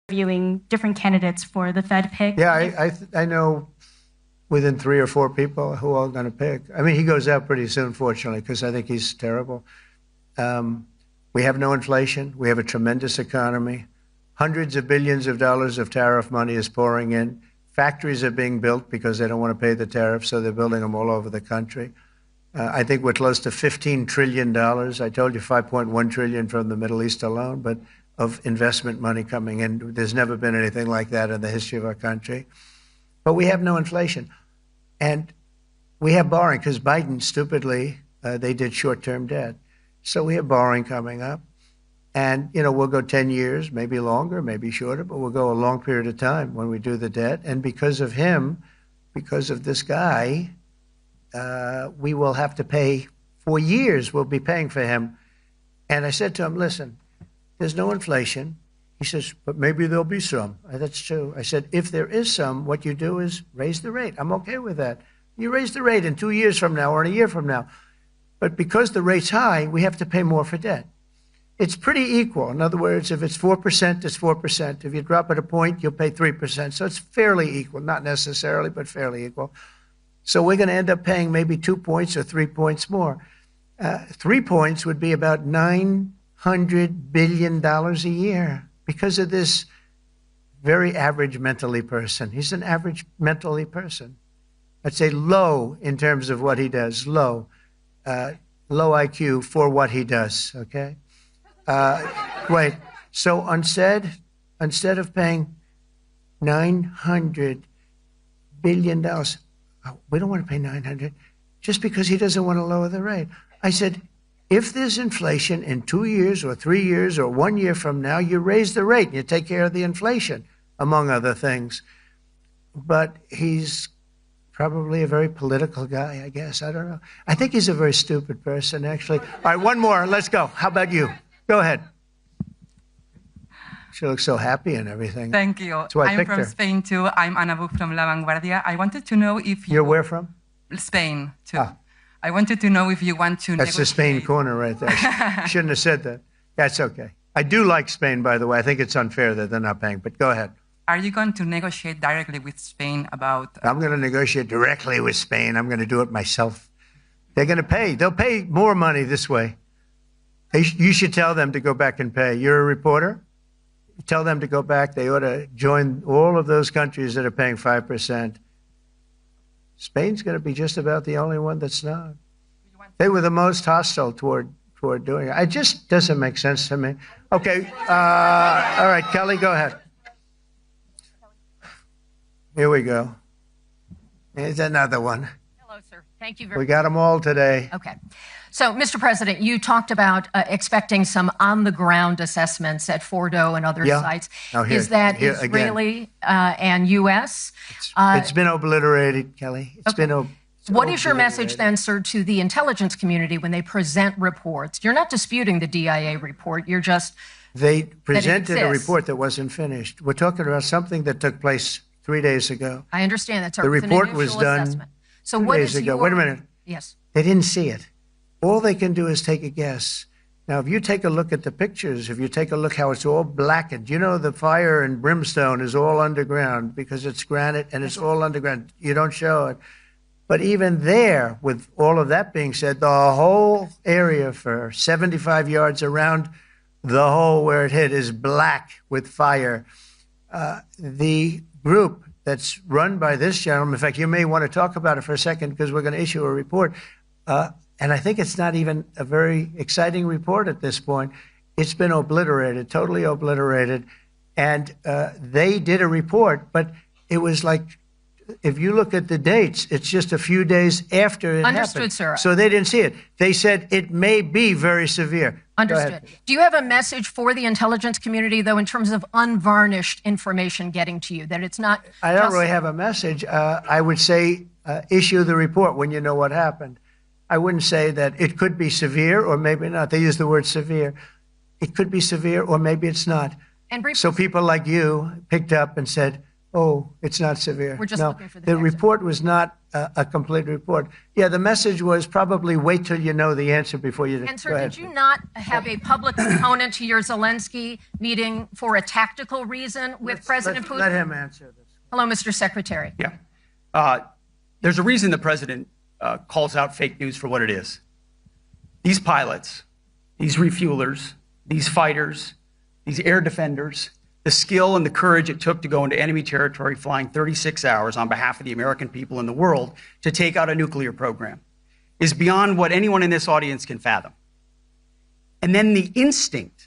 interviewing different candidates for the Fed pick. Yeah, I know within 3 or 4 people who are going to pick. I mean, he goes out pretty soon, fortunately, because I think he's terrible. We have no inflation. We have a tremendous economy. Hundreds of billions of dollars of tariff money is pouring in. Factories are being built because they don't want to pay the tariffs, so they're building them all over the country. I think we're close to $15 trillion. I told you 5.1 trillion from the Middle East alone, but of investment money coming in. There's never been anything like that in the history of our country. But we have no inflation. And we have borrowing because Biden, stupidly, they did short-term debt. So we have borrowing coming up. And, you know, we'll go 10 years, maybe longer, maybe shorter, but we'll go a long period of time when we do the debt. And because of him, because of this guy, we will have to pay for years. We'll be paying for him. And I said to him, listen, there's no inflation. He says, but maybe there'll be some. That's true. I said, if there is some, what you do is raise the rate. I'm okay with that. You raise the rate in 2 years from now or in a year from now. But because the rate's high, we have to pay more for debt. It's pretty equal. In other words, if it's 4%, it's 4%. If you drop it a point, you'll pay 3%. So it's fairly equal, not necessarily, but fairly equal. So we're going to end up paying maybe 2 points or 3 points more. 3 points would be about $900 billion a year because of this very average mentally person. He's an average mentally person. I'd say low in terms of what he does, low IQ for what he does, okay? Wait, so instead of paying $900 billion, we don't want to pay 900 just because he doesn't want to lower the rate. I said, if there's inflation in 2 years or 3 years or 1 year from now, you raise the rate and you take care of the inflation, among other things. But he's probably a very political guy, I guess. I don't know. I think he's a very stupid person, actually. All right, one more. Let's go. How about you? Go ahead. She looks so happy and everything. Thank you. That's why I I'm picked from her. Spain too. I'm Ana Buch from La Vanguardia. I wanted to know if You're where from? Spain too. Ah. I wanted to know if you want to That's the Spain corner right there. Shouldn't have said that. That's okay. I do like Spain, by the way. I think it's unfair that they're not paying, but go ahead. Are you going to negotiate directly with Spain about... I'm going to negotiate directly with Spain. I'm going to do it myself. They're going to pay. They'll pay more money this way. You should tell them to go back and pay. You're a reporter? Tell them to go back. They ought to join all of those countries that are paying 5%. Spain's going to be just about the only one that's not. They were the most hostile toward doing it. It just doesn't make sense to me. Okay. All right, Kelly, go ahead. Here we go. Here's another one. Hello, sir. Thank you very much. We got them all today. Okay. So, Mr. President, you talked about expecting some on-the-ground assessments at Fordo and other sites. Oh, here, is that here Israeli and U.S.? It's been obliterated, Kelly. What is your message then, sir, to the intelligence community when they present reports? You're not disputing the DIA report. You're just... They presented a report that wasn't finished. We're talking about something that took place 3 days ago. I understand that, sir. The report was done assessment. So 2 days ago. Wait a minute. Yes. They didn't see it. All they can do is take a guess. Now, if you take a look at the pictures, if you take a look how it's all blackened, you know the fire and brimstone is all underground because it's granite and it's all underground. You don't show it. But even there, with all of that being said, the whole area for 75 yards around the hole where it hit is black with fire. The group that's run by this gentleman, in fact, you may want to talk about it for a second because we're going to issue a report. And I think it's not even a very exciting report at this point. It's been obliterated, totally obliterated. And they did a report, but it was like, if you look at the dates, it's just a few days after it happened. Understood, sir. So they didn't see it. They said it may be very severe. Understood. Do you have a message for the intelligence community, though, in terms of unvarnished information getting to you, that it's not... I don't really have a message. I would say issue the report when you know what happened. I wouldn't say that it could be severe or maybe not. They use the word severe. It could be severe or maybe it's not. And so people like you picked up and said, Oh, it's not severe. We're just no, looking for the the facts. report was not a complete report. Yeah, the message was probably wait till you know the answer before you. And go sir, ahead. did you not have a public component to your Zelensky meeting for a tactical reason with President Putin? Let him answer this. Hello, Mr. Secretary. Yeah. There's a reason the president calls out fake news for what it is. These pilots, these refuelers, these fighters, these air defenders, the skill and the courage it took to go into enemy territory flying 36 hours on behalf of the American people and the world to take out a nuclear program is beyond what anyone in this audience can fathom. And then the instinct